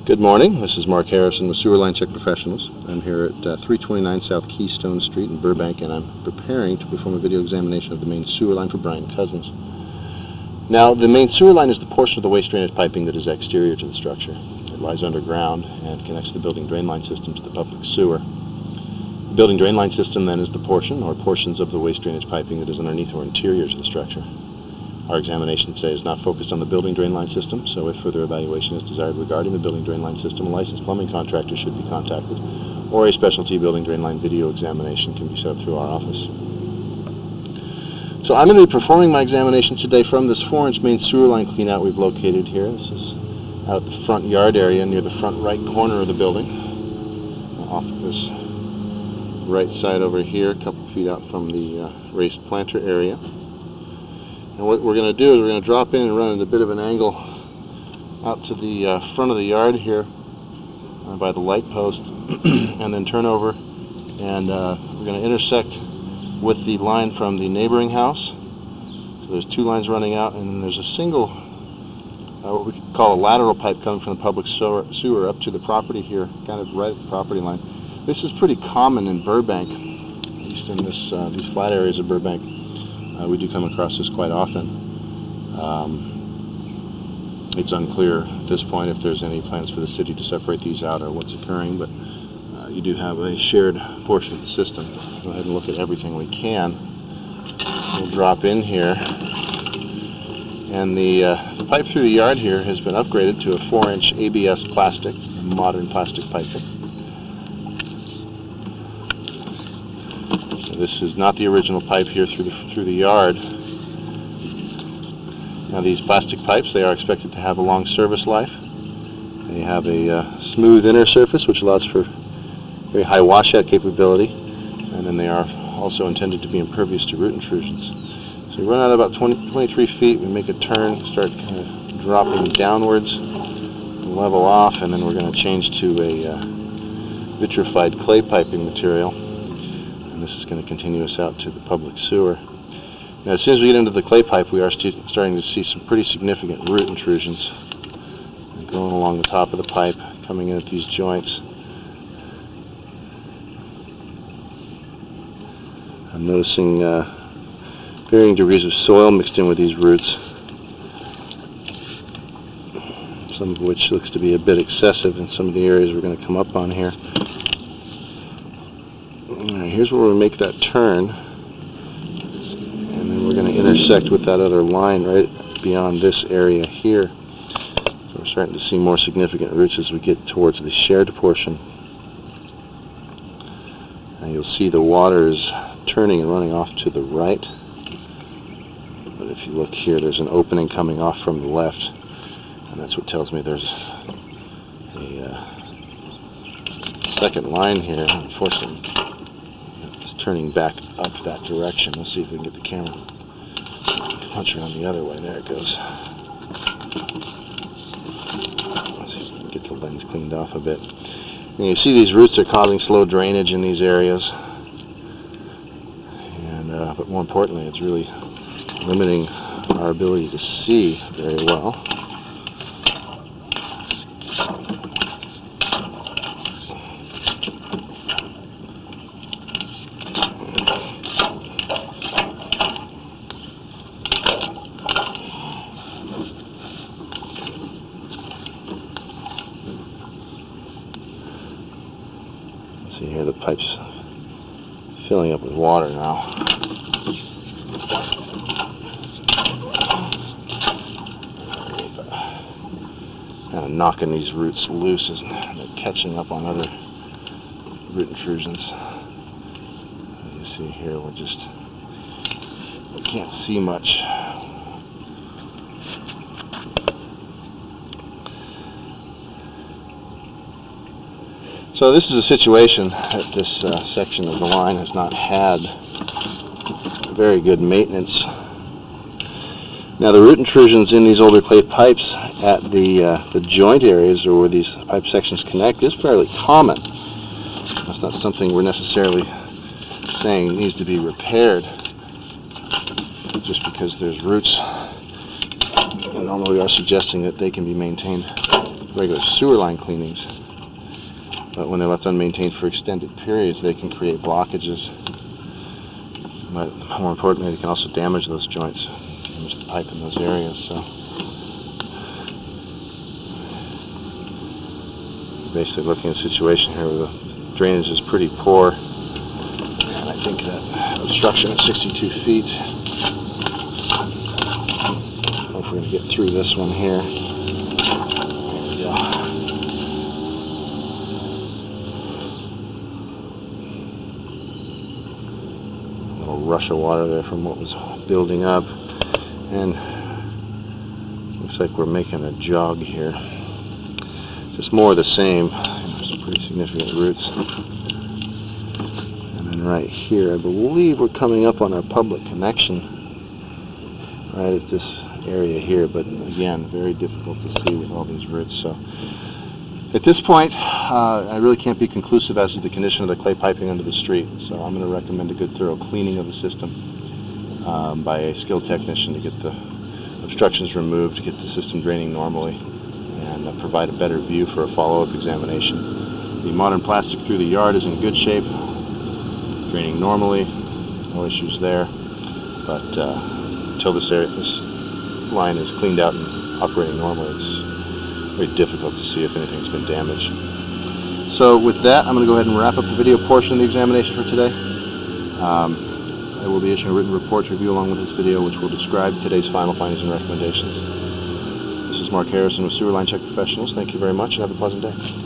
Good morning. This is Mark Harrison with Sewer Line Check Professionals. I'm here at 329 South Keystone Street in Burbank, and I'm preparing to perform a video examination of the main sewer line for Brian Cousins. Now, the main sewer line is the portion of the waste drainage piping that is exterior to the structure. It lies underground and connects the building drain line system to the public sewer. The building drain line system then is the portion or portions of the waste drainage piping that is underneath or interior to the structure. Our examination today is not focused on the building drain line system, so if further evaluation is desired regarding the building drain line system, a licensed plumbing contractor should be contacted, or a specialty building drain line video examination can be set up through our office. So I'm going to be performing my examination today from this 4-inch main sewer line cleanout we've located here. This is out the front yard area near the front right corner of the building, off of this right side over here, a couple feet out from the raised planter area. And what we're going to do is we're going to drop in and run at a bit of an angle out to the front of the yard here by the light post, and then turn over, and we're going to intersect with the line from the neighboring house. So there's two lines running out, and then there's a single, what we could call a lateral pipe coming from the public sewer up to the property here, kind of right at the property line. This is pretty common in Burbank, at least in these flat areas of Burbank. We do come across this quite often. It's unclear at this point if there's any plans for the city to separate these out or what's occurring, but you do have a shared portion of the system. Go ahead and look at everything we can. We'll drop in here, and the pipe through the yard here has been upgraded to a 4-inch ABS plastic, modern plastic piping. This is not the original pipe here through the yard. Now, these plastic pipes, they are expected to have a long service life. They have a smooth inner surface, which allows for very high washout capability, and then they are also intended to be impervious to root intrusions. So we run out about 23 feet, we make a turn, start kind of dropping downwards, level off, and then we're going to change to a vitrified clay piping material. This is going to continue us out to the public sewer. Now, as soon as we get into the clay pipe, we are starting to see some pretty significant root intrusions going along the top of the pipe, coming in at these joints. I'm noticing varying degrees of soil mixed in with these roots, some of which looks to be a bit excessive in some of the areas we're going to come up on here. Here's where we make that turn, and then we're going to intersect with that other line right beyond this area here. So we're starting to see more significant roots as we get towards the shared portion. And you'll see the water is turning and running off to the right. But if you look here, there's an opening coming off from the left, and that's what tells me there's a second line here. Unfortunately, turning back up that direction. Let's see if we can get the camera punch around the other way. There it goes. Let's see if we can get the lens cleaned off a bit. And you see these roots are causing slow drainage in these areas, and but more importantly, it's really limiting our ability to see very well. See here, the pipe's filling up with water now. Kind of knocking these roots loose and they're catching up on other root intrusions. You see here, we can't see much. So this is a situation that this section of the line has not had very good maintenance. Now, the root intrusions in these older clay pipes at the joint areas or where these pipe sections connect is fairly common. That's not something we're necessarily saying needs to be repaired just because there's roots. And normally we are suggesting that they can be maintained regular sewer line cleanings. But when they're left unmaintained for extended periods, they can create blockages. But more importantly, they can also damage those joints, damage the pipe in those areas. So basically looking at a situation here where the drainage is pretty poor, and I think that obstruction at 62 feet, I don't know if we're going to get through this one here. There we go. A little rush of water there from what was building up, and looks like we're making a jog here. Just more of the same. Some pretty significant roots. And then right here, I believe we're coming up on our public connection right at this area here, but again, very difficult to see with all these roots. So at this point, I really can't be conclusive as to the condition of the clay piping under the street. So I'm going to recommend a good thorough cleaning of the system by a skilled technician to get the obstructions removed, to get the system draining normally, and provide a better view for a follow-up examination. The modern plastic through the yard is in good shape, draining normally, no issues there, but until this line is cleaned out and operating normally, it's very difficult to see if anything's been damaged. So with that, I'm going to go ahead and wrap up the video portion of the examination for today. I will be issuing a written report to review along with this video, which will describe today's final findings and recommendations. Mark Harrison with Sewer Line Check Professionals. Thank you very much and have a pleasant day.